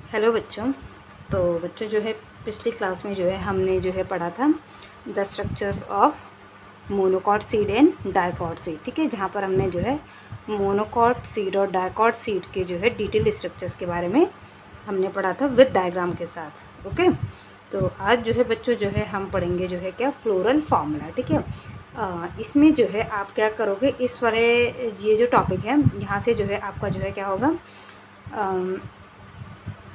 Hello बच्चों। तो बच्चों जो है पिछली क्लास में जो है हमने जो है पढ़ा था the structures of monocot seed and dicot seed. ठीक है, जहाँ पर हमने जो है मोनोकॉट सीड और डाइकॉट सीड के जो है डिटेल स्ट्रक्चर्स के बारे में हमने पढ़ा था विद डायग्राम के साथ। ओके, तो आज जो है बच्चों जो है हम पढ़ेंगे जो है क्या फ्लोरल फार्मूला। ठीक है, इसमें जो है आप क्या करोगे, इस वाले ये जो टॉपिक है यहाँ से जो है आपका जो है क्या होगा,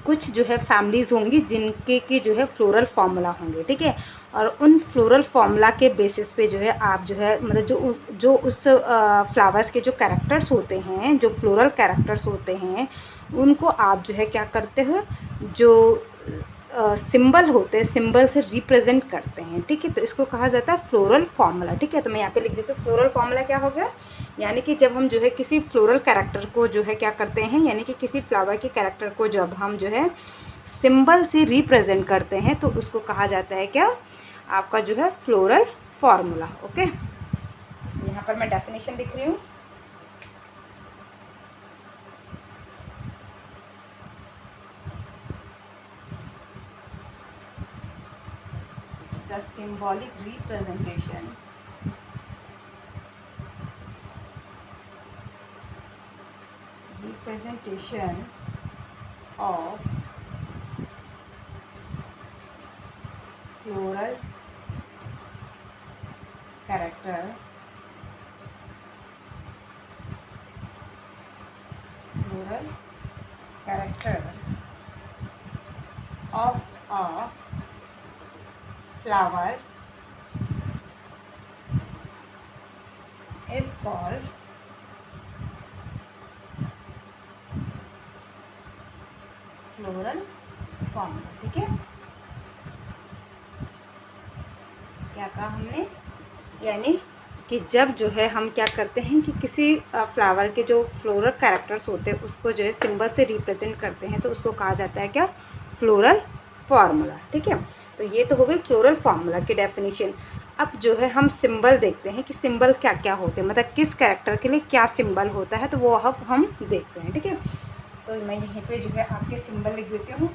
कुछ जो है फैमिलीज़ होंगी जिनके की जो है फ्लोरल फार्मूला होंगे। ठीक है, और उन फ्लोरल फार्मूला के बेसिस पे जो है आप जो है मतलब जो उस फ्लावर्स के जो कैरेक्टर्स होते हैं, जो फ्लोरल कैरेक्टर्स होते हैं, उनको आप जो है क्या करते हो, जो सिंबल होते हैं सिंबल से रिप्रेजेंट करते हैं। ठीक है, तो इसको कहा जाता है फ्लोरल फार्मूला। ठीक है, तो मैं यहाँ पे लिख देती हूँ फ्लोरल फार्मूला क्या हो गया, यानी कि जब हम जो है किसी फ्लोरल कैरेक्टर को जो है क्या करते हैं, यानी कि किसी फ्लावर के कैरेक्टर को जब हम जो है सिंबल से रिप्रेजेंट करते हैं तो उसको कहा जाता है क्या, आपका जो है फ्लोरल फार्मूला। ओके, यहाँ पर मैं डेफिनेशन लिख रही हूँ। The symbolic representation of floral character characters of a flower is called floral formula. ठीक है, क्या कहा हमने, यानी कि जब जो है हम क्या करते हैं कि किसी फ्लावर के जो फ्लोरल कैरेक्टर्स होते हैं उसको जो है सिंबल से रिप्रेजेंट करते हैं तो उसको कहा जाता है क्या, फ्लोरल फार्मूला। ठीक है, तो ये तो हो गई फ्लोरल फार्मूला की डेफिनेशन। अब जो है हम सिंबल देखते हैं कि सिंबल क्या क्या होते हैं, मतलब किस कैरेक्टर के लिए क्या सिंबल होता है, तो वो अब हम देखते हैं। ठीक है, तो मैं यहीं पे जो है आपके सिंबल लिख देती हूँ।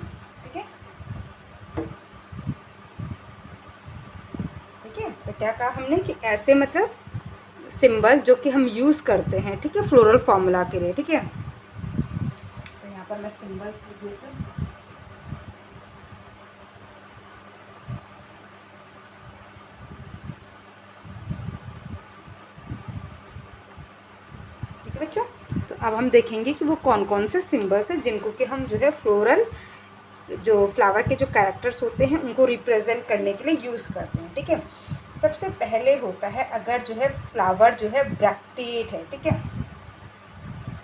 ठीक है, ठीक है, तो क्या कहा हमने कि ऐसे मतलब सिंबल जो कि हम यूज़ करते हैं, ठीक है, फ्लोरल फार्मूला के लिए। ठीक है, तो यहाँ पर मैं सिंबल्स लिख देती हूँ। ठीक है बच्चों, तो अब हम देखेंगे कि वो कौन कौन से सिंबल्स हैं जिनको कि हम जो है फ्लोरल जो फ्लावर के जो कैरेक्टर्स होते हैं उनको रिप्रेजेंट करने के लिए यूज़ करते हैं। ठीक है, सबसे पहले होता है अगर जो है फ्लावर जो है ब्रैक्टिएट है। ठीक है,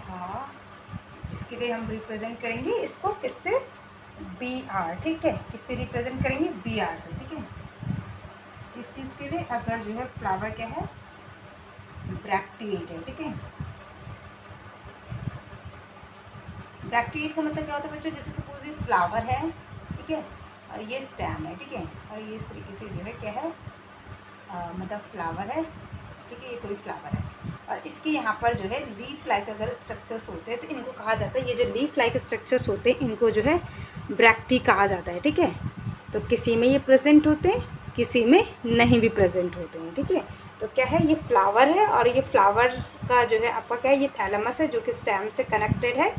हाँ, इसके लिए हम रिप्रेजेंट करेंगे इसको किससे, बी आर। ठीक है, किससे रिप्रेजेंट करेंगे, बी आर से। ठीक है, इस चीज़ के लिए अगर जो है फ्लावर क्या है, ब्रैक्टिएट है। ठीक है, ब्रैक्टिएट का मतलब क्या होता है बच्चों, जैसे सपोज ये फ्लावर है, ठीक है, और ये स्टेम है। ठीक है, और ये इस तरीके से जो है क्या है, मतलब फ्लावर है। ठीक है, ये कोई फ्लावर है और इसके यहाँ पर जो है लीफ लाइक अगर स्ट्रक्चर्स होते हैं तो इनको कहा जाता है, ये जो लीफ लाइक स्ट्रक्चर्स होते हैं इनको जो है ब्रैक्टी कहा जाता है। ठीक है, तो किसी में ये प्रेजेंट होते हैं, किसी में नहीं भी प्रेजेंट होते हैं। ठीक है, तो क्या है, ये फ्लावर है और ये फ्लावर का जो है आपका क्या है, ये थैलेमस है जो कि स्टेम से कनेक्टेड है,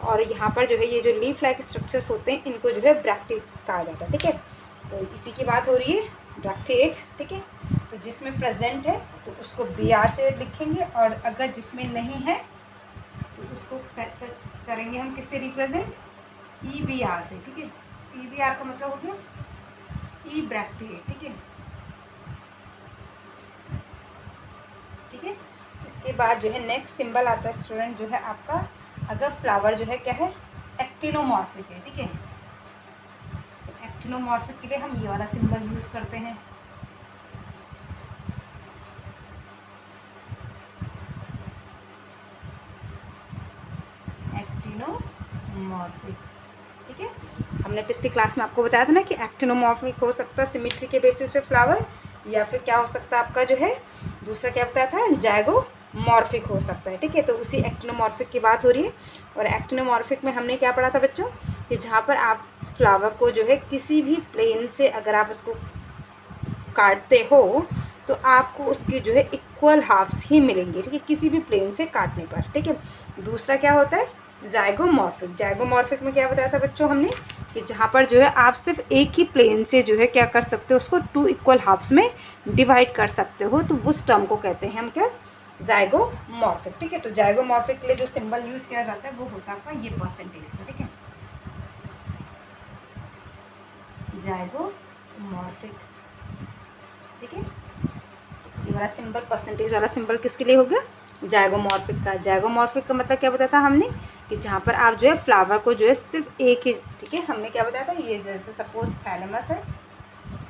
और यहाँ पर जो है ये जो लीफ लाइक स्ट्रक्चर्स होते हैं इनको जो है ब्रैक्टी कहा जाता है। ठीक है, तो इसी की बात हो रही है, ब्रैक्टिएट। ठीक है, तो जिसमें प्रेजेंट है तो उसको बी आर से लिखेंगे, और अगर जिसमें नहीं है तो उसको करेंगे हम किससे रिप्रेजेंट, ई बी आर से। ठीक है, ई बी आर का मतलब हो गया ई ब्रैक्टिएट। ठीक है, ठीक है, इसके बाद जो है नेक्स्ट सिंबल आता है स्टूडेंट जो है आपका, अगर फ्लावर जो है क्या है, एक्टिनोमॉर्फिक है। ठीक है, तो एक्टिनोमॉर्फिक के लिए हम ये वाला सिंबल यूज़ करते हैं। एक्टिनोमॉर्फिक। ठीक है, हमने पिछली क्लास में आपको बताया था ना कि एक्टिनोमॉर्फिक हो सकता है सिमेट्री के बेसिस पे फ्लावर, या फिर क्या हो सकता है आपका जो है दूसरा क्या बताया था, जाइगोमॉर्फिक हो सकता है। ठीक है, तो उसी एक्टिनोमॉर्फिक की बात हो रही है। और एक्टिनोमॉर्फिक में हमने क्या पढ़ा था बच्चों, कि जहाँ पर आप फ्लावर को जो है किसी भी प्लेन से अगर आप उसको काटते हो तो आपको उसके जो है इक्वल हाफ्स ही मिलेंगे, ठीक है, किसी भी प्लेन से काटने पर, ठीक है। दूसरा क्या होता है, जाइगोमॉर्फिक। जाइगोमॉर्फिक में क्या बताया था बच्चों हमने कि जहाँ पर जो है आप सिर्फ एक ही प्लेन से जो है क्या कर सकते हो, उसको 2 इक्वल हाफ्स में डिवाइड कर सकते हो, तो उस टर्म को कहते हैं हम क्या, जाइगोमॉर्फिक, ठीक है। तो जाइगोमॉर्फिक के लिए जो सिंबल यूज़ किया जाता है वो होता है आपका ये परसेंटेज का, ठीक है, जाइगोमॉर्फिक, ठीक है। ये वाला सिंबल, परसेंटेज वाला सिंबल किसके लिए हो गया, जाइगोमॉर्फिक का। जाइगोमॉर्फिक का मतलब क्या बताया था हमने कि जहाँ पर आप जो है फ्लावर को जो है सिर्फ एक ही, ठीक है, हमने क्या बताया था, ये जैसे सपोज थैलेमस है,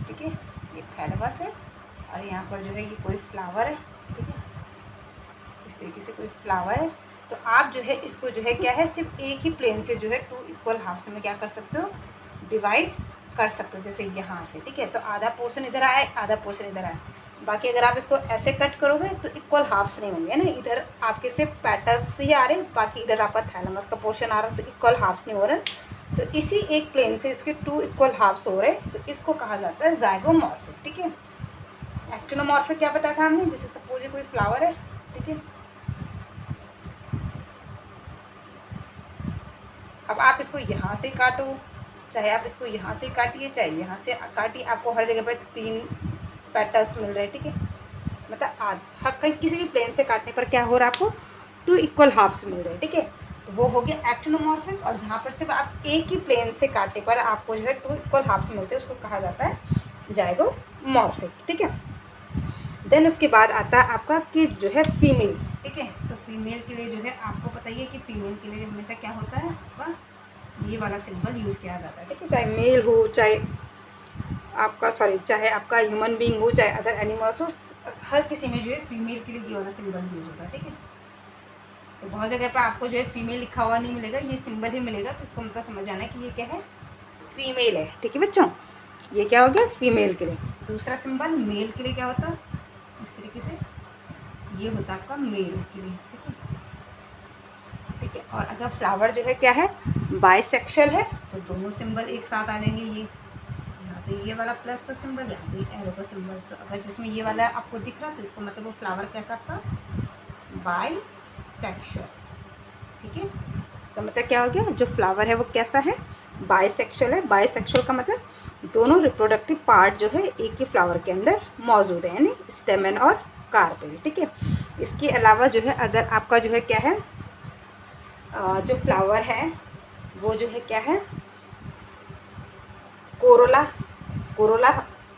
ठीक है, ये थैलेमस है और यहाँ पर जो है ये कोई फ्लावर है, ठीक है, इस तरीके से कोई फ्लावर है। तो आप जो है इसको जो है क्या है, सिर्फ एक ही प्लेन से जो है 2 इक्वल हाफ्स में क्या कर सकते हो, डिवाइड कर सकते हो, जैसे यहाँ से, ठीक है। तो आधा पोर्शन इधर आए, आधा पोर्शन इधर आए। बाकी अगर आप इसको ऐसे कट करोगे तो इक्वल हाफ्स नहीं होंगे ना, इधर आपके सिर्फ पेटल्स ही आ रहे हैं, बाकी इधर आपका थैलेमस का पोर्शन आ रहा है, तो इक्वल हाफ्स नहीं हो रहे। तो इसी एक प्लेन से इसके 2 इक्वल हाफ्स हो रहे हैं, तो इसको कहा जाता है जाइगोमॉर्फिक, ठीक है। एक्टिनोमॉर्फिक क्या बताया था हमने, जैसे सपोज ये कोई फ्लावर है, ठीक है, अब आप इसको यहाँ से काटो, चाहे आप इसको यहाँ से काटिए, चाहे यहाँ से काटिए, आपको हर जगह पर 3 पेटल्स मिल रहे हैं, ठीक है, मतलब हर कहीं किसी भी प्लेन से काटने पर क्या हो रहा है, आपको 2 इक्वल हाफ्स मिल रहे हैं, ठीक है। तो वो हो गया एक्टिनोमॉर्फिक। और जहाँ पर सिर्फ आप एक ही प्लेन से काटने पर आपको जो है 2 इक्वल हाफ्स मिलते हैं, उसको कहा जाता है जाइगोमॉर्फिक, ठीक है। देन उसके बाद आता है आपका कि जो है फीमेल, ठीक है। तो फीमेल के लिए जो है आपको पता ही है कि फीमेल के लिए हमेशा क्या होता है, आपका ये वाला सिंबल यूज़ किया जाता है, ठीक है, चाहे मेल हो, चाहे आपका ह्यूमन बीइंग हो, चाहे अदर एनिमल्स हो, हर किसी में जो है फीमेल के लिए ये वाला सिंबल यूज होता है, ठीक है। तो बहुत जगह पर आपको जो है फीमेल लिखा हुआ नहीं मिलेगा, ये सिंबल ही मिलेगा, तो इसको मतलब समझ आना है कि ये क्या है, फीमेल है, ठीक है बच्चों। ये क्या हो गया, फीमेल के लिए। दूसरा सिंबल मेल के लिए क्या होता है, इस तरीके से ये होता है आपका मेल के लिए, ठीक है, ठीक है। और अगर फ्लावर जो है क्या है, बाइसेक्सुअल है, तो दोनों सिंबल एक साथ आ जाएंगे, ये यहाँ से ये वाला प्लस का सिंबल, यहाँ से एरो का सिंबल। तो अगर जिसमें ये वाला आपको दिख रहा है तो इसका मतलब वो फ्लावर कैसा आपका बाइसेक्सुअल, ठीक है। इसका मतलब क्या हो गया, जो फ्लावर है वो कैसा है, बाइसेक्सुअल है। बाइसेक्सुअल का मतलब दोनों रिप्रोडक्टिव पार्ट जो है एक ही फ्लावर के अंदर मौजूद है, यानी स्टेमन और कार्पेल, ठीक है। इसके अलावा जो है अगर आपका जो है क्या है, जो फ्लावर है वो जो है क्या है, कोरोला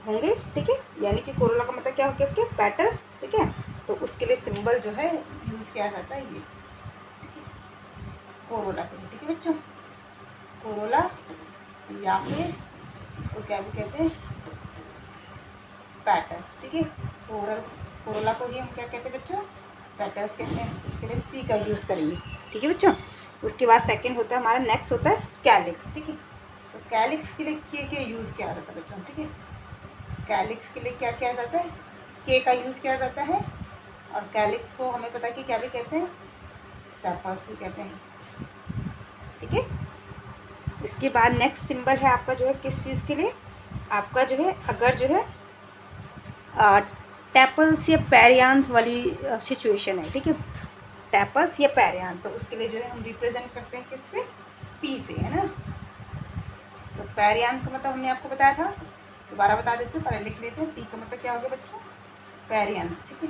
होंगे, ठीक है, यानी कि कोरोला का मतलब क्या हो गया आपके पेटल्स, ठीक है। तो उसके लिए सिंबल जो है यूज़ किया जाता है ये, कोरोला के लिए, ठीक है बच्चों, कोरोला, या फिर इसको क्या भी कहते हैं, पेटल्स, ठीक है। कोरोला को ही हम क्या कहते हैं बच्चों, पेटल्स कहते हैं। उसके लिए सी का यूज़ करेंगे, ठीक है बच्चों। उसके बाद सेकंड होता है हमारा, नेक्स्ट होता है कैलिक्स, ठीक है। तो कैलिक्स के लिए क्या यूज़ किया जाता है बच्चों, ठीक है, कैलिक्स के लिए क्या किया जाता है, के का यूज़ किया जाता है। और कैलिक्स को हमें पता है कि क्या भी कहते हैं, सेपल्स भी कहते हैं, ठीक है। इसके बाद नेक्स्ट सिंबल है आपका जो है किस चीज़ के लिए, आपका जो है अगर जो है टैपल्स या पेरियांथ वाली सिचुएशन है, ठीक है, टैपल्स या पेरियांथ, तो उसके लिए जो है हम रिप्रेजेंट करते हैं किससे, पी से, है ना। तो पेरियांथ का मतलब हमने आपको बताया था, दोबारा बता देते हैं, पहले लिख लेते हैं। पी का मतलब क्या हो गया बच्चों, पेरियांथ, ठीक है,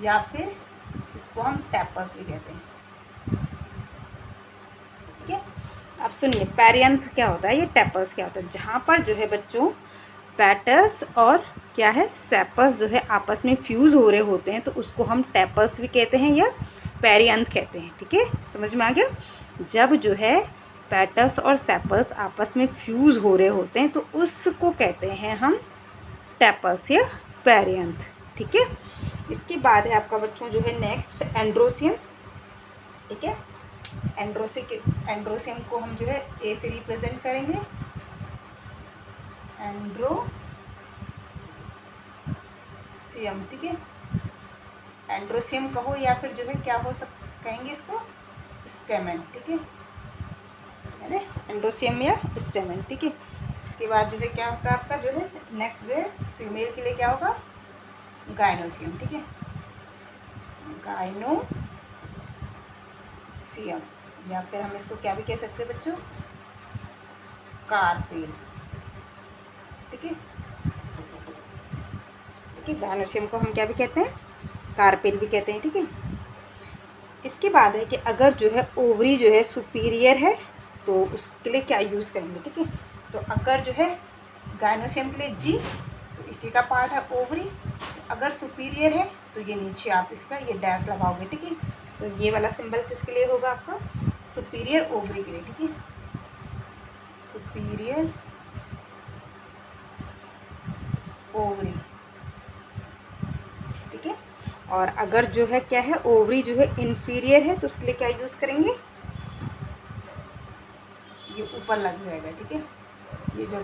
या फिर इसको हम टैपल्स भी कहते हैं, ठीक है। अब सुनिए पेरियांथ क्या होता है, ये टैपल्स क्या होता है, जहाँ पर जो है बच्चों पेटल्स और क्या है, सेपल्स जो है आपस में फ्यूज़ हो रहे होते हैं, तो उसको हम टैपल्स भी कहते हैं या पेरियांथ कहते हैं, ठीक है, समझ में आ गया। जब जो है पेटल्स और सेपल्स आपस में फ्यूज़ हो रहे होते हैं तो उसको कहते हैं हम टैपल्स या पेरियांथ, ठीक है। इसके बाद है आपका बच्चों जो है नेक्स्ट एंड्रोसियम, ठीक है। एंड्रोसियम को हम जो है ए से रिप्रेजेंट करेंगे, एंड्रोसियम, ठीक है। एंड्रोसियम कहो या फिर जो है क्या हो कहेंगे इसको, स्टेमन, ठीक है, अरे एंडोसियम या स्टेमन, ठीक है। इसके बाद जो है क्या होता है आपका जो है नेक्स्ट जो है फीमेल के लिए क्या होगा, गायनोसियम, ठीक है, गायनोसियम, या फिर हम इसको क्या भी कह सकते हैं बच्चों, कार्पेल, ठीक है। गायनोसियम को हम क्या भी कहते हैं, कार्पेल भी कहते हैं, ठीक है। इसके बाद है कि अगर जो है ओवरी जो है सुपीरियर है तो उसके लिए क्या यूज़ करेंगे, ठीक है। तो अगर जो है गायनोसियम के लिए जी, तो इसी का पार्ट है ओवरी, अगर सुपीरियर है तो ये नीचे आप इसका ये डैश लगाओगे, ठीक है। तो ये वाला सिंबल किसके लिए होगा आपका, सुपीरियर ओवरी के लिए, ठीक है, सुपीरियर ओवरी, ठीक है। और अगर जो है क्या है ओवरी जो है इन्फीरियर है तो उसके लिए क्या यूज़ करेंगे, ये ऊपर लग जाएगा, ठीक है, ये जो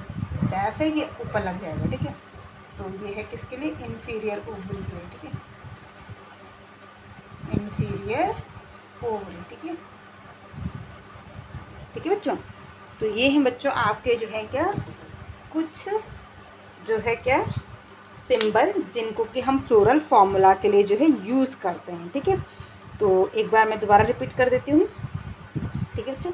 डैश है ये ऊपर लग जाएगा, ठीक है। तो ये है किसके लिए, इन्फीरियर ओवरी के लिए, ठीक है, इन्फीरियर ओवरी, ठीक है, ठीक है बच्चों। तो ये हैं बच्चों आपके जो है क्या कुछ जो है क्या सिंबल जिनको कि हम फ्लोरल फॉर्मूला के लिए जो है यूज़ करते हैं, ठीक है। तो एक बार मैं दोबारा रिपीट कर देती हूँ, ठीक है बच्चों।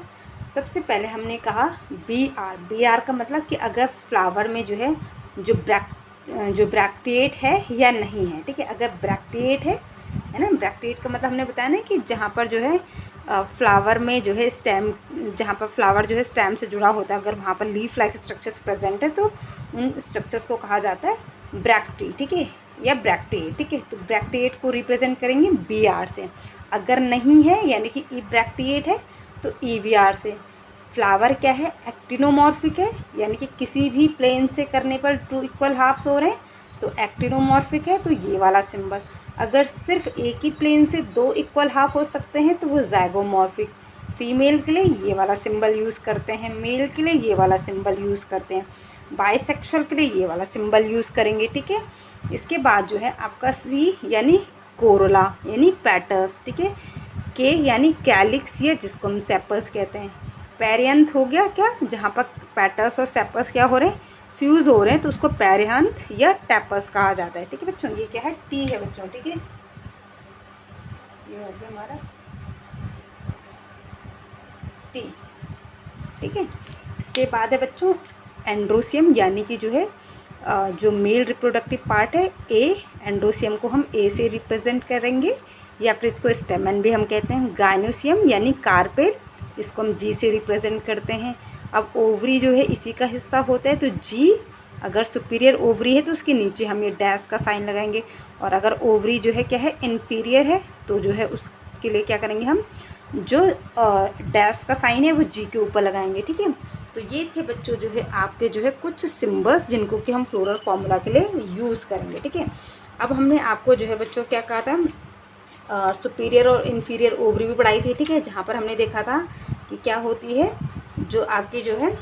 सबसे पहले हमने कहा बी आर का मतलब कि अगर फ्लावर में जो है जो ब्रैक्टिएट है या नहीं है, ठीक है। अगर ब्रैक्टिएट है ना, ब्रैक्टिएट का मतलब हमने बताया ना कि जहाँ पर जो है फ्लावर में जो है स्टेम, जहाँ पर फ्लावर जो है स्टेम से जुड़ा होता है, अगर वहाँ पर लीफ लाइक स्ट्रक्चर्स प्रेजेंट है तो उन स्ट्रक्चर्स को कहा जाता है ब्रैक्टी, ठीक है, या ब्रैक्टिएट, ठीक है। तो ब्रैक्टिएट को रिप्रेजेंट करेंगे बी आर से, अगर नहीं है यानी कि ई ब्रैक्टिएट है तो ई वी आर से। फ्लावर क्या है, एक्टिनोमॉर्फिक है, यानी कि किसी भी प्लेन से करने पर 2 इक्वल हाफ्स हो रहे हैं तो एक्टिनोमॉर्फिक है, तो ये वाला सिंबल। अगर सिर्फ एक ही प्लेन से 2 इक्वल हाफ हो सकते हैं तो वो ज़ाइगोमॉर्फिक। फीमेल के लिए ये वाला सिंबल यूज़ करते हैं, मेल के लिए ये वाला सिंबल यूज़ करते हैं, बाइसेक्सुअल के लिए ये वाला सिंबल यूज़ करेंगे, ठीक है। इसके बाद जो है आपका सी यानी कोरोला यानी पैटर्स, ठीक है, के यानी कैलिक्स या जिसको हम सेपल्स कहते हैं। पेरियंथ हो गया क्या, जहाँ पर पैटर्स और सेपल्स क्या हो रहे हैं, फ्यूज़ हो रहे हैं, तो उसको पेरियंथ या टैपस कहा जाता है, ठीक है बच्चों। ये क्या है, टी है बच्चों, ठीक है, ये हो गया हमारा टी, ठीक है। इसके बाद है बच्चों एंड्रोसियम, यानी कि जो है जो मेल रिप्रोडक्टिव पार्ट है ए, एंड्रोसियम को हम ए से रिप्रेजेंट करेंगे, या फिर इसको स्टेमन भी हम कहते हैं। गायनोसियम यानी कार्पेल, इसको हम जी से रिप्रेजेंट करते हैं। अब ओवरी जो है इसी का हिस्सा होता है, तो जी अगर सुपीरियर ओवरी है तो उसके नीचे हम ये डैश का साइन लगाएंगे, और अगर ओवरी जो है क्या है इन्फीरियर है तो जो है उसके लिए क्या करेंगे, हम जो डैश का साइन है वो जी के ऊपर लगाएंगे, ठीक है। तो ये थे बच्चों जो है आपके जो है कुछ सिम्बल्स जिनको कि हम फ्लोरल फॉर्मूला के लिए यूज़ करेंगे, ठीक है। अब हमने आपको जो है बच्चों क्या कहा था, सुपीरियर और इन्फीरियर ओवरी भी पढ़ाई थी, ठीक है, जहाँ पर हमने देखा था कि क्या होती है, जो आपकी जो है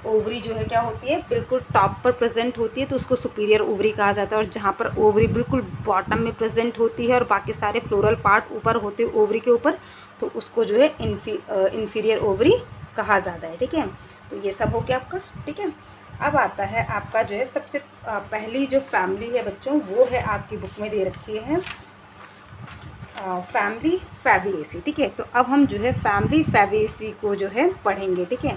ओवरी जो है क्या होती है बिल्कुल टॉप पर प्रेजेंट होती है तो उसको सुपीरियर ओवरी कहा जाता है, और जहाँ पर ओवरी बिल्कुल बॉटम में प्रेजेंट होती है और बाकी सारे फ्लोरल पार्ट ऊपर होते हैं ओवरी के ऊपर, तो उसको जो है इन्फीरियर ओवरी कहा जाता है, ठीक है। तो ये सब हो गया आपका, ठीक है। अब आता है आपका जो है सबसे पहली जो फैमिली है बच्चों, वो है आपकी बुक में दे रखी है फैमिली फैबिएसी, ठीक है। तो अब हम जो है फैमिली फैबिएसी को जो है पढ़ेंगे, ठीक है।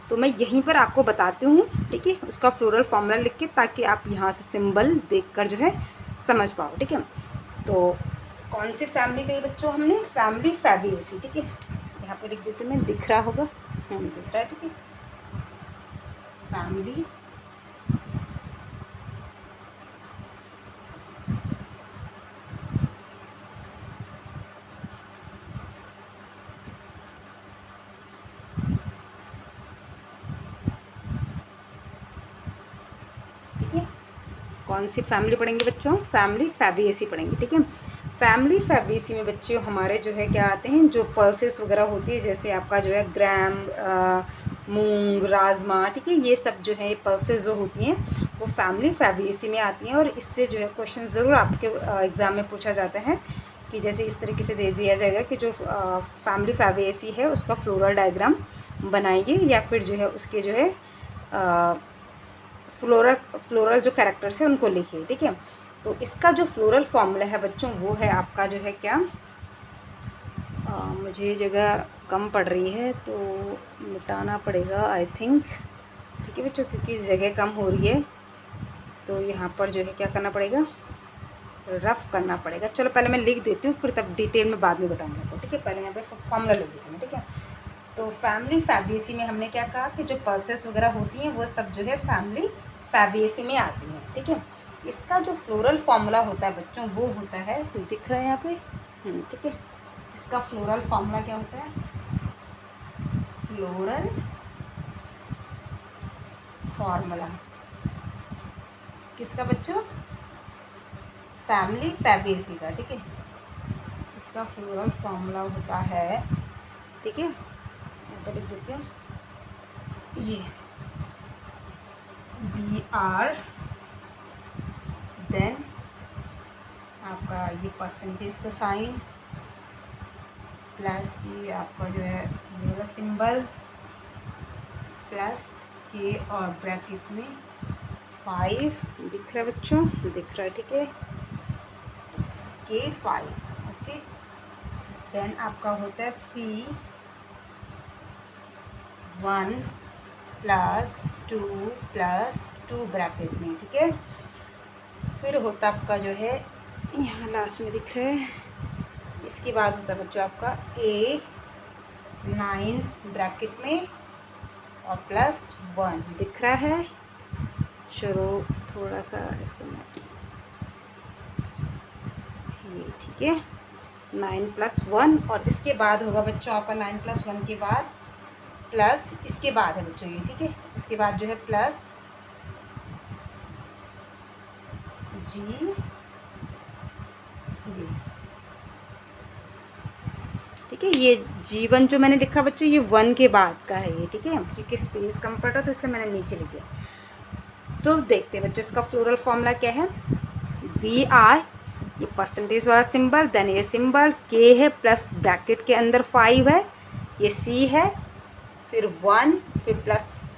तो मैं यहीं पर आपको बताती हूँ, ठीक है, उसका फ्लोरल फॉर्मूला लिख के, ताकि आप यहाँ से सिंबल देखकर जो है समझ पाओ, ठीक है। तो कौन सी फैमिली कही बच्चों हमने, फैमिली फैबिएसी, ठीक है। यहाँ पर लिख देती हूँ मैं, दिख रहा होगा, दिख रहा है, ठीक है, फैमिली कौन सी फैमिली पढ़ेंगे बच्चों, फैमिली फैबिएसी पढ़ेंगे, ठीक है। फैमिली फैबिएसी में बच्चों हमारे जो है क्या आते हैं, जो पल्सेस वगैरह होती है, जैसे आपका जो है ग्राम, मूंग, राजमा, ठीक है, ये सब जो है पल्सेस जो होती हैं वो फैमिली फैबिएसी में आती हैं। और इससे जो है क्वेश्चन ज़रूर आपके एग्ज़ाम में पूछा जाता है, कि जैसे इस तरीके से दे दिया जाएगा कि जो फैमिली फैबिएसी है उसका फ्लोरल डायग्राम बनाइए या फिर जो है उसके जो है फ्लोरल जो कैरेक्टर्स है उनको लिखिए, ठीक है। तो इसका जो फ्लोरल फॉर्मूला है बच्चों वो है आपका जो है क्या, मुझे जगह कम पड़ रही है तो मिटाना पड़ेगा आई थिंक, ठीक है बच्चों, क्योंकि जगह कम हो रही है तो यहाँ पर जो है क्या करना पड़ेगा, रफ करना पड़ेगा। चलो पहले मैं लिख देती हूँ, फिर तब डिटेल में बाद में बताऊँगा आपको, ठीक है। पहले यहाँ पे फॉर्मूला लिख देती हूँ, ठीक है। तो फैमिली फैबिएसी में हमने क्या कहा कि जो पल्सेस वगैरह होती हैं वो सब जो है फैमिली फैबिएसी में आती हैं, ठीक है। इसका जो फ्लोरल फॉर्मूला होता है बच्चों वो होता है, तो दिख रहा है यहाँ पे, ठीक है। इसका फ्लोरल फॉर्मूला क्या होता है, फ्लोरल फॉर्मूला किसका बच्चों, फैमिली फैबिएसी का, ठीक है। इसका फ्लोरल फॉर्मूला होता है, ठीक है, यहाँ पर लिख देती हूँ, ये BR, देन आपका ये परसेंटेज का साइन प्लस ये आपका जो है ये वाला सिंबल प्लस के और ब्रैकेट में 5 दिख रहा है बच्चों, दिख रहा है, ठीक है, K5, ओके। देन आपका होता है C1 +2 +2 ब्रैकेट में, ठीक है। फिर होता आपका जो है यहाँ लास्ट में दिख रहा है, इसके बाद होता है बच्चों आपका A9 ब्रैकेट में और +1 दिख रहा है। चलो थोड़ा सा इसको ये, ठीक है, 9 + 1 और इसके बाद होगा बच्चों आपका 9 + 1 के बाद प्लस, इसके बाद है बच्चों ये, ठीक है, इसके बाद जो है प्लस G, ठीक है। ये G1 जो मैंने लिखा बच्चों ये 1 के बाद का है ये, ठीक है, क्योंकि स्पेस कम पड़ रहा तो इसलिए मैंने नीचे लिख दिया। तो देखते हैं बच्चों इसका फ्लोरल फॉर्मूला क्या है, BR, ये परसेंटेज वाला सिंबल, देन ये सिंबल K है प्लस ब्रैकेट के अंदर 5 है, ये C है, फिर 1, फिर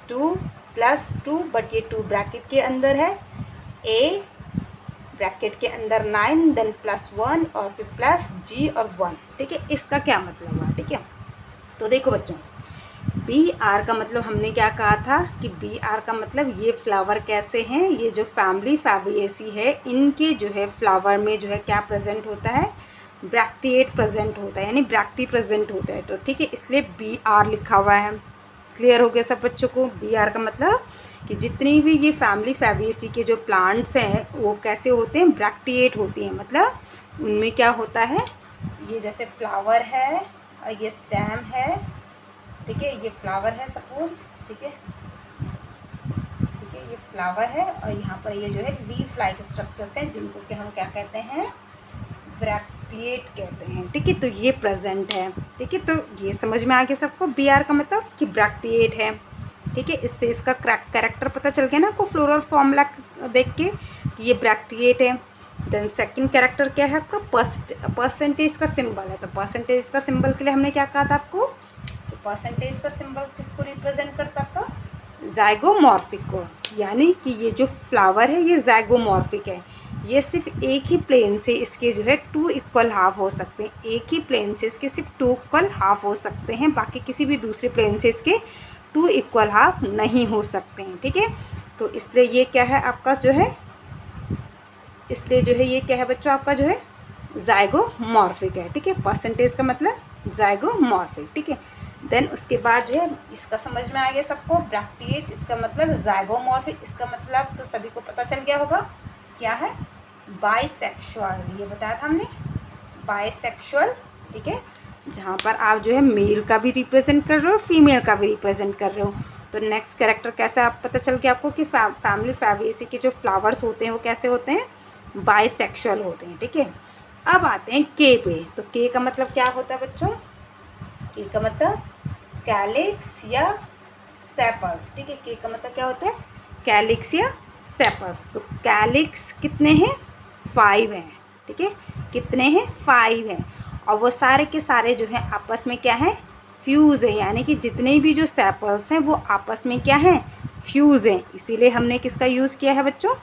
+2 बट ये 2 ब्रैकेट के अंदर है, A ब्रैकेट के अंदर 9, देन +1 और फिर प्लस G और 1, ठीक है। इसका क्या मतलब हुआ, ठीक है। तो देखो बच्चों BR का मतलब हमने क्या कहा था कि BR का मतलब ये फ्लावर कैसे हैं, ये जो फैमिली फैबिएसी है इनके जो है फ्लावर में जो है क्या प्रेजेंट होता है, ब्रैक्टिएट प्रेजेंट होता है, यानी ब्रैक्टी प्रेजेंट होता है, तो ठीक है, इसलिए BR लिखा हुआ है। क्लियर हो गया सब बच्चों को। BR का मतलब कि जितनी भी ये फैमिली फैबिएसी के जो प्लांट्स हैं वो कैसे होते हैं, ब्रैक्टिएट होती हैं, मतलब उनमें क्या होता है, ये जैसे फ्लावर है और ये स्टेम है, ठीक है, ये फ्लावर है सपोज, ठीक है, ठीक है, ये फ्लावर है और यहाँ पर ये जो है लीफ लाइक स्ट्रक्चर्स हैं जिनको कि हम क्या कहते हैं, ब्रैक्टिएट कहते हैं, ठीक है। तो ये प्रेजेंट है, ठीक है, तो ये समझ में आ गया सबको BR का मतलब कि ब्रैक्टिएट है, ठीक है। इससे इसका कैरेक्टर पता चल गया ना आपको फ्लोरल फॉर्मूला देख के कि ये ब्रैक्टिएट है। देन सेकंड कैरेक्टर क्या है आपका, परसेंटेज का सिंबल है, तो परसेंटेज का सिंबल के लिए हमने क्या कहा था आपको, तो परसेंटेज का सिंबल किसको रिप्रेजेंट करता है आपका, ज़ाइगोमॉर्फिक को, यानी कि ये जो फ्लावर है ये ज़ाइगोमॉर्फिक है, ये सिर्फ एक ही प्लेन से इसके जो है 2 इक्वल हाफ हो सकते हैं, एक ही प्लेन से इसके सिर्फ 2 इक्वल हाफ हो सकते हैं, बाकी किसी भी दूसरे प्लेन से इसके 2 इक्वल हाफ नहीं हो सकते हैं, ठीक है। तो इसलिए ये क्या है आपका जो है, इसलिए जो है ये क्या है बच्चों आपका जो है ज़ाइगोमॉर्फिक है, ठीक है। परसेंटेज का मतलब ज़ाइगोमॉर्फिक, ठीक है। देन उसके बाद जो है इसका समझ में आ गया सबको, ब्रैक्टिएट इसका मतलब ज़ाइगोमॉर्फिक, इसका मतलब तो सभी को पता चल गया होगा क्या है, बाइसेक्सुअल, ये बताया था हमने, बाइसेक्सुअल, ठीक है, जहाँ पर आप जो है मेल का भी रिप्रेजेंट कर रहे हो, फीमेल का भी रिप्रेजेंट कर रहे हो। तो नेक्स्ट कैरेक्टर कैसा आप पता चल गया आपको कि फैमिली फैबिएसी के जो फ्लावर्स होते हैं वो कैसे होते हैं, बाइसेक्सुअल होते हैं, ठीक है। अब आते हैं के पे, तो के का मतलब क्या होता है बच्चों, के का मतलब कैलिक्स या सेपल्स, ठीक है, के का मतलब क्या होता है, कैलिक्स या सेपल्स। तो कैलिक्स कितने हैं, 5 हैं, ठीक है, कितने हैं, 5 हैं, और वो सारे के सारे जो हैं आपस में क्या है, फ्यूज़ है, यानी कि जितने भी जो सेपल्स हैं वो आपस में क्या है, फ्यूज़ हैं। इसीलिए हमने किसका यूज़ किया है बच्चों,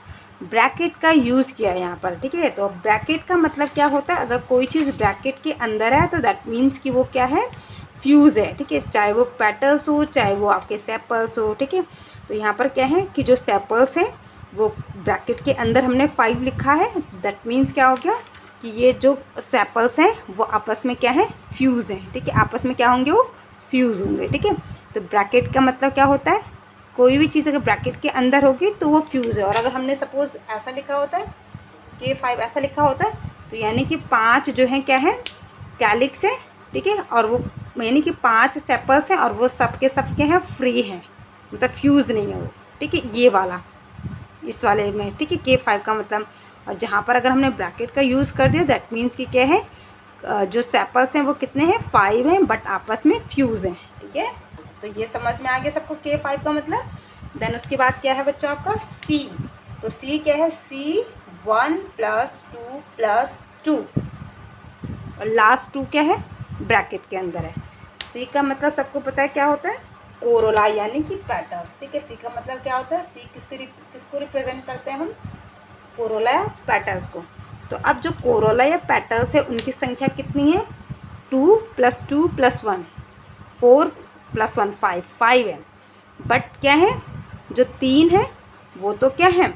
ब्रैकेट का यूज़ किया है यहाँ पर, ठीक है। तो ब्रैकेट का मतलब क्या होता है, अगर कोई चीज़ ब्रैकेट के अंदर है तो दैट मीन्स कि वो क्या है, फ्यूज़ है, ठीक है, चाहे वो पेटल्स हो चाहे वो आपके सेपल्स हो, ठीक है। तो यहाँ पर क्या है कि जो सेपल्स हैं वो ब्रैकेट के अंदर हमने 5 लिखा है, दैट मीन्स क्या हो गया कि ये जो सेपल्स हैं वो आपस में क्या है, फ्यूज़ हैं, ठीक है, आपस में क्या होंगे, वो फ्यूज़ होंगे, ठीक है। तो ब्रैकेट का मतलब क्या होता है, कोई भी चीज़ अगर ब्रैकेट के अंदर होगी तो वो फ्यूज़ है। और अगर हमने सपोज़ ऐसा लिखा होता है K5 ऐसा लिखा होता है तो यानी कि 5 जो है क्या है, कैलिक्स है, ठीक है, और वो यानी कि 5 सेपल्स हैं और वो सब के हैं फ्री हैं, मतलब फ्यूज़ नहीं है वो, ठीक है, ये वाला इस वाले में, ठीक है, K5 का मतलब। और जहाँ पर अगर हमने ब्रैकेट का यूज़ कर दिया दैट मीन्स कि क्या है, जो सेपल्स हैं वो कितने हैं, 5 हैं, बट आपस में फ्यूज़ हैं, ठीक है। तो ये समझ में आ गया सबको K5 का मतलब। देन उसके बाद क्या है बच्चों आपका C। तो C क्या है, C 1 + 2 + 2 और लास्ट 2 क्या है, ब्रैकेट के अंदर है। C का मतलब सबको पता है क्या होता है, कोरोला यानी कि पेटल्स, ठीक है। C का मतलब क्या होता है, C किसको रिप्रेजेंट करते हैं हम, कोरोला या पेटल्स को। तो अब जो कोरोला या पेटल्स है उनकी संख्या कितनी है, 2 + 2 + 1 4 + 1 5 है। बट क्या है, जो 3 है वो तो क्या है,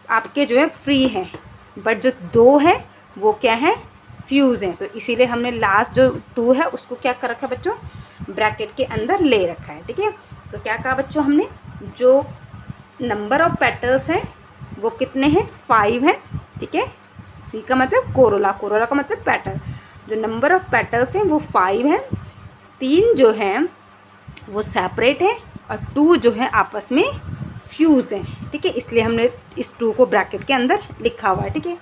आपके जो है फ्री हैं, बट जो 2 है वो क्या है, फ्यूज़ हैं। तो इसीलिए हमने लास्ट जो 2 है उसको क्या कर रखा है बच्चों, ब्रैकेट के अंदर ले रखा है, ठीक है। तो क्या कहा बच्चों हमने, जो नंबर ऑफ पेटल्स हैं वो कितने हैं, 5 हैं, ठीक है। C का मतलब कोरोला, कोरोला का मतलब पेटल, जो नंबर ऑफ पेटल्स हैं वो 5 हैं, 3 जो हैं वो सेपरेट है और 2 जो है आपस में फ्यूज़ हैं, ठीक है, इसलिए हमने इस 2 को ब्रैकेट के अंदर लिखा हुआ है, ठीक है।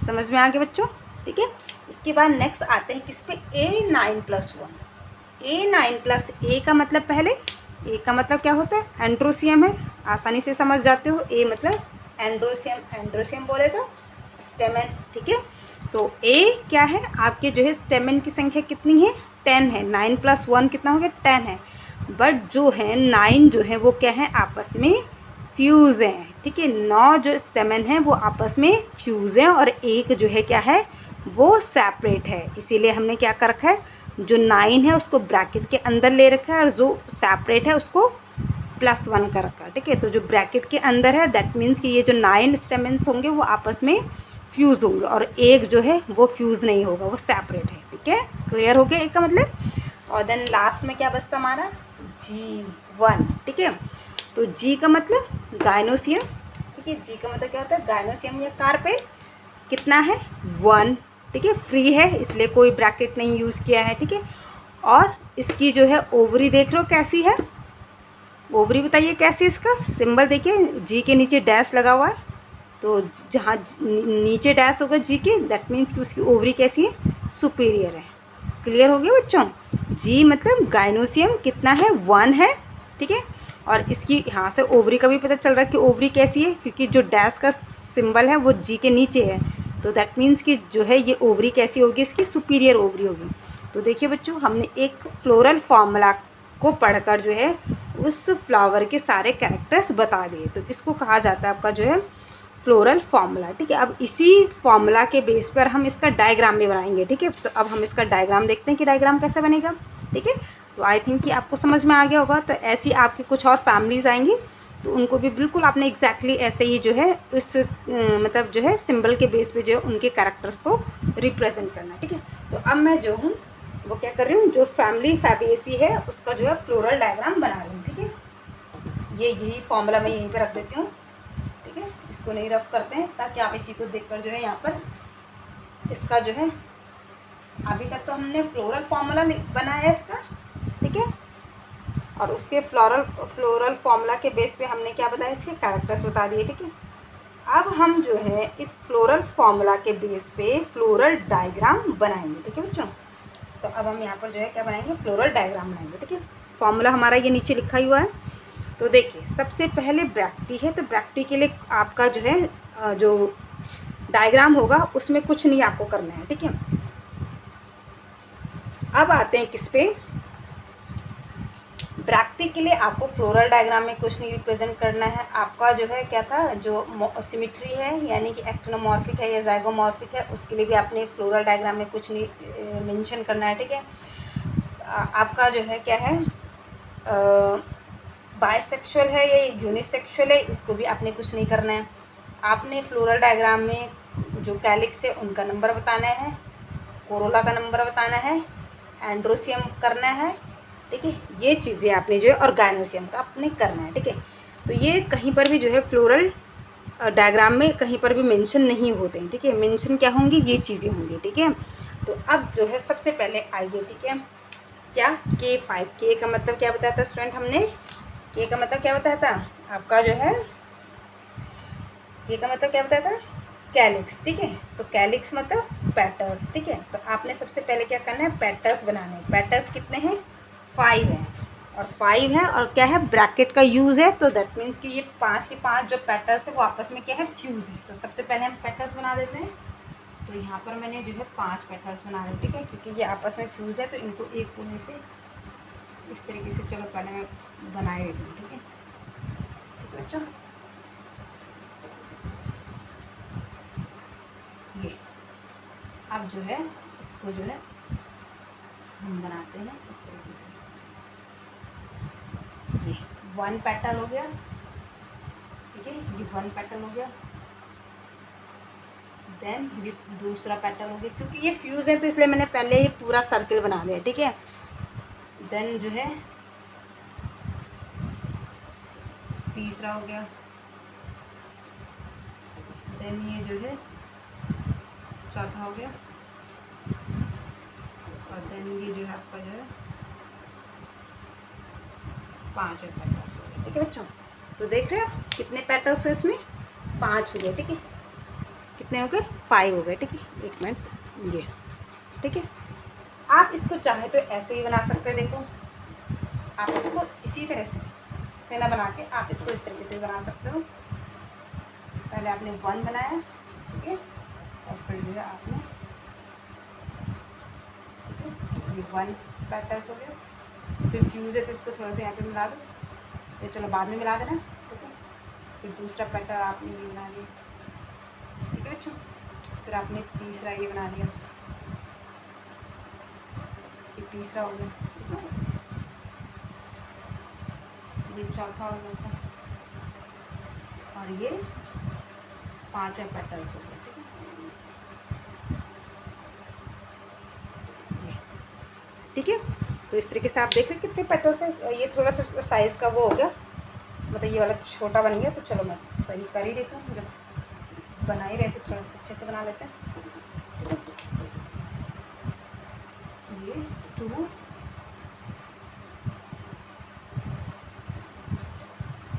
समझ में आ गया बच्चों, ठीक है। इसके बाद नेक्स्ट आते हैं किस पे, A9 + 1। A9 + A का मतलब पहले, A का मतलब क्या होता है, एंड्रोसियम है, आसानी से समझ जाते हो। A मतलब एंड्रोसियम, एंड्रोसियम बोले तो स्टेमेन, ठीक है। तो A क्या है, आपके जो है स्टेमेन की संख्या कितनी है, 10 है। 9 + 1 कितना हो गया, 10 है। बट जो है 9 जो है वो क्या है, आपस में फ्यूज़ हैं, ठीक है। 9 जो स्टेमेन है वो आपस में फ्यूज़ हैं और 1 जो है क्या है, वो सेपरेट है। इसीलिए हमने क्या कर रखा है, जो 9 है उसको ब्रैकेट के अंदर ले रखा है और जो सेपरेट है उसको +1 कर रखा है, ठीक है। तो जो ब्रैकेट के अंदर है दैट मीन्स कि ये जो 9 स्टेमेंस होंगे वो आपस में फ्यूज़ होंगे और 1 जो है वो फ्यूज़ नहीं होगा, वो सेपरेट है, ठीक है। क्लियर हो गया एक का मतलब। और देन लास्ट में क्या बचता हमारा, G1, ठीक है। तो G का मतलब गाइनोसियम, ठीक है। G का मतलब क्या होता है, गाइनोसियम या कार्पेट, कितना है, 1, ठीक है, फ्री है इसलिए कोई ब्रैकेट नहीं यूज़ किया है, ठीक है। और इसकी जो है ओवरी देख रहे हो कैसी है, ओवरी बताइए कैसे, इसका सिंबल देखिए, G के नीचे डैश लगा हुआ है, तो जहाँ नीचे डैश होगा G के दैट मीन्स कि उसकी ओवरी कैसी है, सुपीरियर है। क्लियर हो गया बच्चों। G मतलब गाइनोसियम कितना है, 1 है, ठीक है। और इसकी यहाँ से ओवरी का भी पता चल रहा है कि ओवरी कैसी है, क्योंकि जो डैश का सिंबल है वो G के नीचे है, तो दैट मीन्स कि जो है ये ओवरी कैसी होगी, इसकी सुपीरियर ओवरी होगी। तो देखिए बच्चों, हमने एक फ्लोरल फार्मूला को पढ़कर जो है उस फ्लावर के सारे कैरेक्टर्स बता दिए, तो इसको कहा जाता है आपका जो है फ्लोरल फार्मूला, ठीक है। अब इसी फार्मूला के बेस पर हम इसका डायग्राम भी बनाएंगे, ठीक है। तो अब हम इसका डायग्राम देखते हैं कि डायग्राम कैसे बनेगा, ठीक है। तो आई थिंक कि आपको समझ में आ गया होगा। तो ऐसी आपकी कुछ और फैमिलीज़ आएंगी तो उनको भी बिल्कुल आपने एग्जैक्टली ऐसे ही जो है उस मतलब जो है सिंबल के बेस पे जो है उनके कैरेक्टर्स को रिप्रेजेंट करना, ठीक है। तो अब मैं जो हूँ वो क्या कर रही हूँ, जो फैमिली फैबिएसी है उसका जो है फ्लोरल डायग्राम बना रही हूँ, ठीक है। ये यही फॉर्मूला मैं यहीं पर रख देती हूँ, ठीक है। इसको नहीं रफ करते हैं ताकि आप इसी को देखकर जो है यहाँ पर इसका जो है, अभी तक तो हमने फ्लोरल फार्मूला बनाया इसका, ठीक है। और उसके फ्लोरल फार्मूला के बेस पे हमने क्या बताया, इसके कैरेक्टर्स बता दिए, ठीक है। अब हम जो है इस फ्लोरल फार्मूला के बेस पे फ्लोरल डायग्राम बनाएंगे, ठीक है बच्चों। तो अब हम यहाँ पर जो है क्या बनाएंगे, फ्लोरल डायग्राम बनाएंगे, ठीक है। फार्मूला हमारा ये नीचे लिखा हुआ है। तो देखिए सबसे पहले ब्रैक्टी है, तो ब्रैक्टी के लिए आपका जो है जो डायग्राम होगा उसमें कुछ नहीं आपको करना है, ठीक है। अब आते हैं किस पे, ब्रैक्टी के लिए आपको फ्लोरल डायग्राम में कुछ नहीं रिप्रेजेंट करना है। आपका जो है क्या था, जो सिमिट्री है यानी कि एक्टिनोमॉर्फिक है या ज़ाइगोमॉर्फिक है, उसके लिए भी आपने फ्लोरल डायग्राम में कुछ नहीं मेंशन करना है, ठीक है। आपका जो है क्या है, बाइसेक्सुअल है या यूनिसेक्सुअल है, इसको भी आपने कुछ नहीं करना है। आपने फ्लोरल डायग्राम में जो कैलिक्स है उनका नंबर बताना है, कोरोला का नंबर बताना है, एंड्रोसियम करना है, ठीक है। ये चीज़ें आपने जो है और गायनोसियम का आपने करना है, ठीक है। तो ये कहीं पर भी जो है फ्लोरल डायग्राम में कहीं पर भी मेंशन नहीं होते हैं, ठीक है। मेंशन क्या होंगी, ये चीज़ें होंगी, ठीक है। तो अब जो है सबसे पहले आइए, ठीक है, क्या K5, के का मतलब क्या बताया था स्टूडेंट हमने, के का मतलब क्या बताया था आपका जो है, के का मतलब क्या बताया था, कैलिक्स, ठीक है। तो कैलिक्स मतलब पेटल्स, ठीक है। तो आपने सबसे पहले क्या करना है, पेटल्स बनाने हैं। पेटल्स कितने हैं, 5 हैं, और 5 है और क्या है, ब्रैकेट का यूज़ है, तो दैट मीन्स कि ये 5 के 5 जो पेटल्स है वो आपस में क्या है, फ्यूज़ है। तो सबसे पहले हम पेटल्स बना देते हैं। तो यहाँ पर मैंने जो है 5 पेटल्स बना रहे हैं, ठीक है, क्योंकि ये आपस में फ्यूज़ है, तो इनको एक कोने से इस तरीके से, चलो पहले मैं बनाए देती हूँ, ठीक है, ठीक है बच्चों। ये अब जो है इसको जो है हम बनाते हैं इस तरीके से। ये 1 पेटल हो गया, ठीक है, ये 1 पेटल हो गया। देन ये दूसरा पेटल हो गया, क्योंकि ये फ्यूज है तो इसलिए मैंने पहले ही पूरा सर्किल बना दिया, ठीक है। देन जो है तीसरा हो गया। देन ये जो है चौथा हो गया, और देन ये जो है आपका जो है 5 पेटल्स हो गए, ठीक है बच्चों। तो देख रहे हो कितने पेटल्स हो इसमें, 5 हो गए, ठीक है। कितने हो गए, 5 हो गए, ठीक है। एक मिनट, ये ठीक है। आप इसको चाहे तो ऐसे ही बना सकते हैं, देखो आप इसको इसी तरह से ना बना के आप इसको इस तरीके से बना सकते हो। पहले आपने 1 बनाया, ठीक है, और फिर जो है आपने ये 1 पेटल्स हो गया। फिर फ्यूज है तो इसको थोड़ा सा यहाँ पे मिला दो, ये चलो बाद में मिला देना, ठीक है। फिर दूसरा पेटल आपने ये बना लिया, ठीक है बच्चों। फिर आपने तीसरा ये बना लिया, ये तीसरा हो गया, ये चौथा हो गया था, और ये 5 पेटल्स हो गए, ठीक है। तो इस तरीके से आप देख रहे हैं कितने पेटल्स हैं। ये थोड़ा सा साइज़ का वो हो गया, मतलब ये वाला छोटा बन गया, तो चलो मैं सही कर ही देती हूँ, जब बना ही रहे थे थोड़ा अच्छे से बना लेते हैं। ये 2,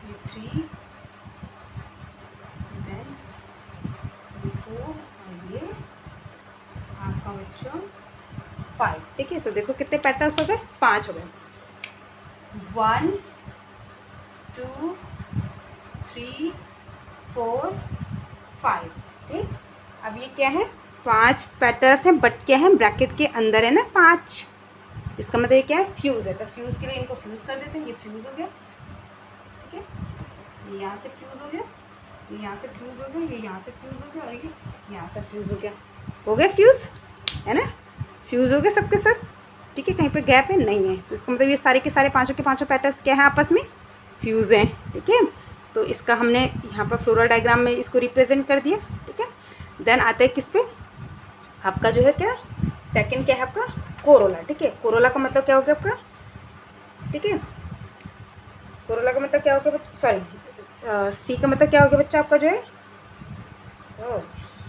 ये 3, देन ये 4, और ये आपका बच्चों 5, ठीक है। तो देखो कितने पेटल्स हो गए, 5 हो गए। 1 2 3 4 5, ठीक। अब ये क्या है, 5 पेटल्स हैं, बट क्या है, ब्रैकेट के अंदर है ना 5, इसका मतलब ये क्या है, फ्यूज़ है। तो फ्यूज़ के लिए इनको फ्यूज़ कर देते हैं। ये फ्यूज़ हो गया, ठीक है, ये यहाँ से फ्यूज़ हो गया, ये यहाँ से फ्यूज़ हो गया, ये यहाँ से फ्यूज़ हो गया, और ये यहाँ से फ्यूज़ हो गया। हो गया फ्यूज़, है ना, फ्यूज़ हो गए सबके सब, ठीक है। कहीं पे गैप है नहीं है, तो इसका मतलब ये सारे के सारे 5 के 5 पेटल्स क्या है, आपस में फ्यूज़ हैं, ठीक है। तो इसका हमने यहाँ पर फ्लोरल डायग्राम में इसको रिप्रेजेंट कर दिया, ठीक है। देन आता है किस पे, आपका जो है क्या, सेकंड क्या है आपका, कोरोला, ठीक है। कोरोला का मतलब क्या हो गया आपका, ठीक है। कोरोला का मतलब क्या हो गया बच्चा, सॉरी सी का मतलब क्या हो गया बच्चा आपका जो है,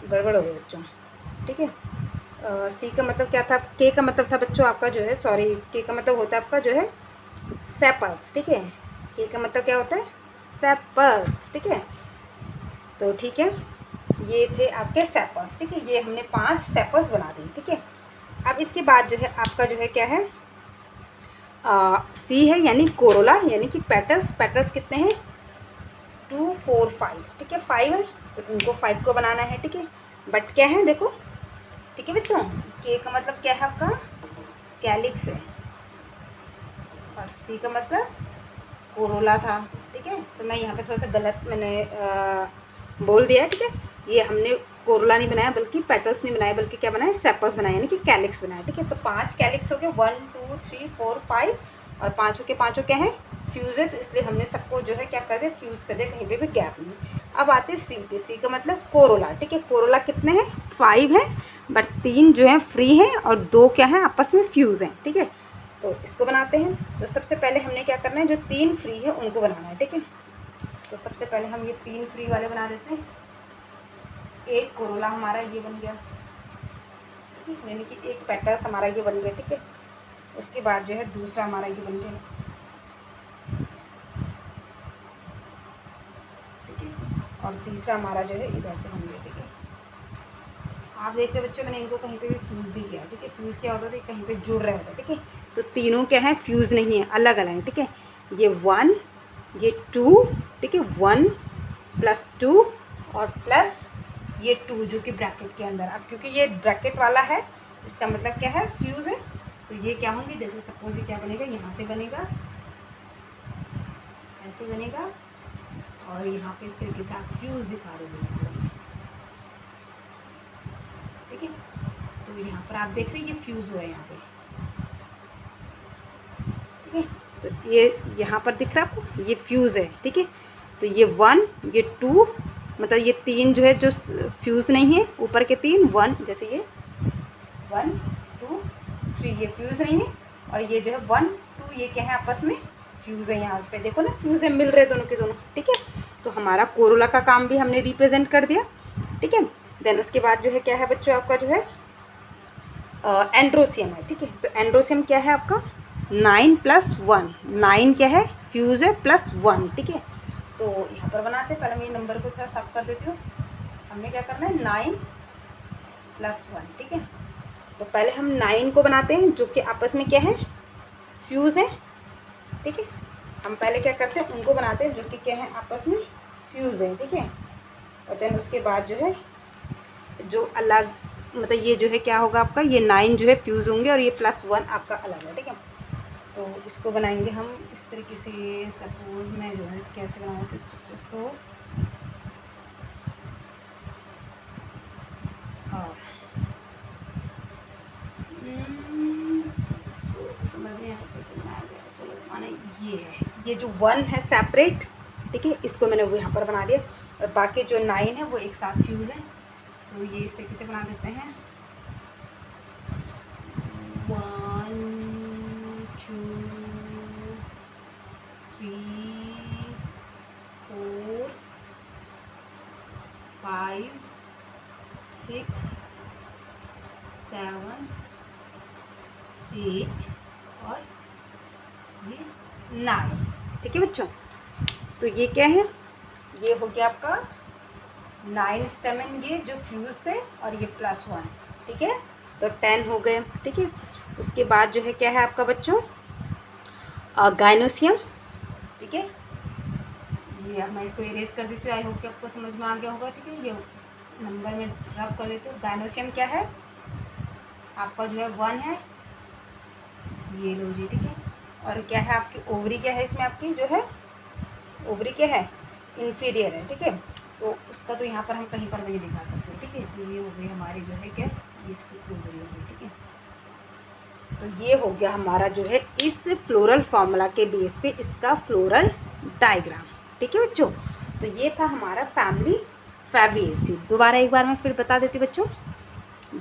गड़बड़ हो गया बच्चों, ठीक है। सी का मतलब क्या था, के का मतलब था बच्चों आपका जो है, सॉरी के का मतलब होता है आपका जो है सेपल्स, ठीक है। के का मतलब क्या होता है, सेपल्स, ठीक है। तो ठीक है, ये थे आपके सेपल्स, ठीक है। ये हमने 5 सेपल्स बना दिए, ठीक है। अब इसके बाद जो है आपका जो है क्या है, सी है यानी कोरोला, यानी कि पेटल्स। पेटल्स कितने हैं, 2 4 5, ठीक है, 5 है, तो इनको 5 को बनाना है, ठीक है। बट क्या है देखो, ठीक है बच्चों, के का मतलब क्या है आपका, कैलिक्स है, और सी का मतलब कोरोला था, ठीक है। तो मैं यहाँ पे थोड़ा सा गलत मैंने बोल दिया, ठीक है। ये हमने कोरोला नहीं बनाया, बल्कि पेटल्स नहीं बनाए, बल्कि क्या बनाया, सेपल्स बनाए, यानी कि कैलिक्स बनाया, ठीक है। तो 5 कैलिक्स हो गए, 1 2 3 4 5, और पाँचों के पाँचों क्या है, फ्यूज है। तो इसलिए हमने सबको जो है क्या कर दिया, फ्यूज़ कर दिया, कहीं पे भी गैप नहीं। अब आते हैं सी पे। सी का मतलब कोरोला, ठीक है। कोरोला कितने हैं, 5 है, बट 3 जो है फ्री हैं और 2 क्या है, आपस में फ्यूज़ हैं, ठीक है। तो इसको बनाते हैं। तो सबसे पहले हमने क्या करना है, जो 3 फ्री है उनको बनाना है, ठीक है। तो सबसे पहले हम ये 3 फ्री वाले बना देते हैं। एक कोरोला हमारा ये बन गया, ठीक है, यानी कि एक पेटल्स हमारा ये बन गया, ठीक है। उसके बाद जो है दूसरा हमारा ये बन गया, ठीक है, और तीसरा हमारा जो है इधर से बन गया, ठीक है। आप देख रहे बच्चों, मैंने इनको कहीं पे भी फ्यूज़ नहीं किया, ठीक है। फ्यूज़ क्या होता था, कहीं पे जुड़ रहे होते, ठीक है। तो तीनों क्या है, फ्यूज़ नहीं है, अलग अलग है, ठीक है। ये 1, ये 2, ठीक है, 1 + 2 और प्लस ये 2 जो कि ब्रैकेट के अंदर। अब क्योंकि ये ब्रैकेट वाला है, इसका मतलब क्या है, फ्यूज़ है। तो ये क्या होंगे, जैसे सपोज ये क्या बनेगा, यहाँ से बनेगा, ऐसे बनेगा, और यहाँ पे इस तरीके से आप फ्यूज़ दिखा रहे हो इसको, ठीक है। तो यहाँ पर आप देख रहे हैं ये फ्यूज़ हुआ है यहाँ पे, ठीक है। तो ये यहाँ पर दिख रहा है आपको, ये फ्यूज़ है, ठीक है। तो ये 1, ये 2, मतलब ये 3 जो है जो फ्यूज़ नहीं है, ऊपर के 3, 1 जैसे ये 1 2 3 ये फ्यूज़ नहीं है, और ये जो है 1 2 ये क्या है, आपस में फ्यूज़ है। यहाँ पे देखो ना, फ्यूज़ है, मिल रहे दोनों के दोनों, ठीक है। तो हमारा कोरोला का काम भी हमने रिप्रेजेंट कर दिया, ठीक है। देन उसके बाद जो है क्या है बच्चों, आपका जो है एंड्रोसियम है, ठीक है। तो एंड्रोसियम क्या है आपका, 9 + 1, 9 क्या है, फ्यूज़ है, +1, ठीक है। तो यहाँ पर बनाते हैं, पहले मैं ये नंबर को थोड़ा साफ कर देती हूँ। हमने क्या करना है, 9 + 1, ठीक है। तो पहले हम 9 को बनाते हैं, जो कि आपस में क्या है, फ्यूज़ है, ठीक है। हम पहले क्या करते हैं, उनको बनाते हैं जो कि क्या है, आपस में फ्यूज़ है, ठीक है। और देन उसके बाद जो है जो अलग, मतलब ये जो है क्या होगा आपका, ये 9 जो है फ्यूज़ होंगे, और ये +1 आपका अलग है, ठीक है। तो इसको बनाएंगे हम इस तरीके से। सपोज मैं जो है कैसे बनाऊँ इस स्ट्रक्चर्स को, और इसको समझ नहीं आया कैसे बनाया गया। चलो माने ये है, ये जो 1 है सेपरेट, ठीक है, इसको मैंने वो यहाँ पर बना दिया, और बाकी जो 9 है वो एक साथ फ्यूज़ है। तो ये इस तरीके से बना देते हैं, 1 2 3 4 5 6 7 8 और ये 9, ठीक है बच्चों। तो ये क्या है, ये हो गया आपका 9 स्टेमन, ये जो फ्यूज़ थे, और ये +1, ठीक है। तो 10 हो गए, ठीक है। उसके बाद जो है क्या है आपका बच्चों, गाइनोसियम, ठीक है। ये अब मैं इसको इरेज कर देती हूँ, आई होप कि आपको समझ में आ गया होगा, ठीक है। ये नंबर में रब कर देती हूँ। गाइनोसियम क्या है आपका, जो है 1 है, ये लो जी, ठीक है। और क्या है आपकी ओवरी, क्या है इसमें आपकी जो है ओवरी क्या है, इन्फीरियर है, ठीक है। तो उसका तो यहाँ पर हम कहीं पर भी नहीं दिखा सकते, ठीक है। तो ये हो गई हमारी जो है क्या, इसकी ओवरी हो गई, ठीक है। तो ये हो गया हमारा जो है इस फ्लोरल फार्मूला के बेस पे इसका फ्लोरल डायग्राम, ठीक है बच्चों। तो ये था हमारा फैमिली फैबिएसी। दोबारा एक बार मैं फिर बता देती बच्चों,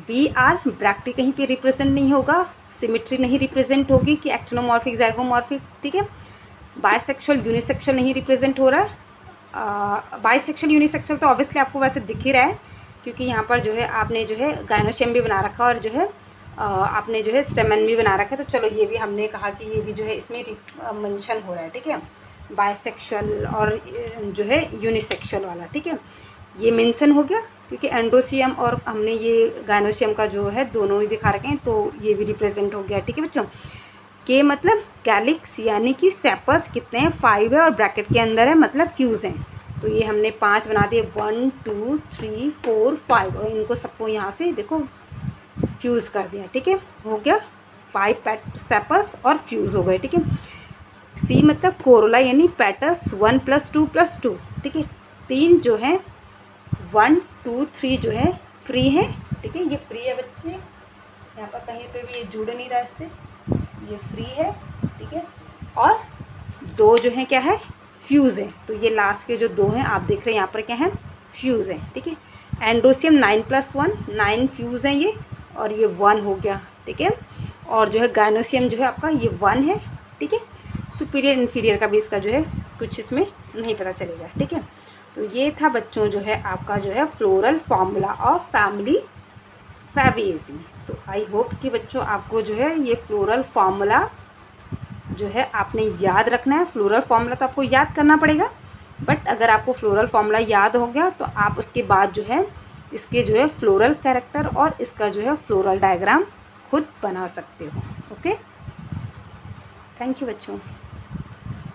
BR ब्रैकेट कहीं पे रिप्रेजेंट नहीं होगा, सिमेट्री नहीं रिप्रेजेंट होगी कि एक्टिनोमॉर्फिक ज़ाइगोमॉर्फिक, ठीक है। बायसेक्सुअल यूनिसेक्सुअल नहीं रिप्रेजेंट हो रहा है। बायसेक्सुअल यूनिसेक्सुअल तो ऑब्वियसली आपको वैसे दिख ही रहा है, क्योंकि यहाँ पर जो है आपने जो है गाइनोसियम भी बना रखा और जो है आपने जो है स्टेमन भी बना रखा है। तो चलो ये भी हमने कहा कि ये भी जो है इसमें मेंशन हो रहा है, ठीक है, बायसेक्सुअल और जो है यूनिसेक्सुअल वाला, ठीक है। ये मेंशन हो गया क्योंकि एंड्रोसियम और हमने ये गाइनोसियम का जो है दोनों ही दिखा रखे हैं, तो ये भी रिप्रेजेंट हो गया, ठीक है बच्चों। के मतलब कैलिक्स, यानी कि सेपस कितने हैं, 5 है, और ब्रैकेट के अंदर है मतलब फ्यूज़ हैं। तो ये हमने 5 बना दिए, 1 2 3 4 5, और इनको सबको यहाँ से देखो फ्यूज़ कर दिया, ठीक है। हो गया 5 सेपस और फ्यूज़ हो गए, ठीक है। सी मतलब कोरोला यानी पेटल्स 1 + 2 + 2, ठीक है। 3 जो है 1 2 3 जो है फ्री है, ठीक है। ये फ्री है बच्चे, यहाँ पर कहीं पे भी ये जुड़ नहीं रहा इससे, ये फ्री है, ठीक है। और 2 जो है क्या है, फ्यूज़ है। तो ये लास्ट के जो 2 हैं आप देख रहे हैं यहाँ पर क्या है, फ्यूज़ है, ठीक है। एंडोसियम 9 + 1 9 फ्यूज़ हैं ये, और ये 1 हो गया, ठीक है। और जो है गायनोसियम जो है आपका ये 1 है, ठीक है। सुपीरियर इन्फीरियर का भी इसका जो है कुछ इसमें नहीं पता चलेगा, ठीक है। तो ये था बच्चों जो है आपका जो है फ्लोरल फार्मूला ऑफ फैमिली फैबिएसी। तो आई होप कि बच्चों आपको जो है ये फ्लोरल फार्मूला जो है आपने याद रखना है। फ्लोरल फार्मूला तो आपको याद करना पड़ेगा, बट अगर आपको फ्लोरल फार्मूला याद हो गया तो आप उसके बाद जो है इसके जो है फ्लोरल कैरेक्टर और इसका जो है फ्लोरल डायग्राम खुद बना सकते हो। ओके, थैंक यू बच्चों।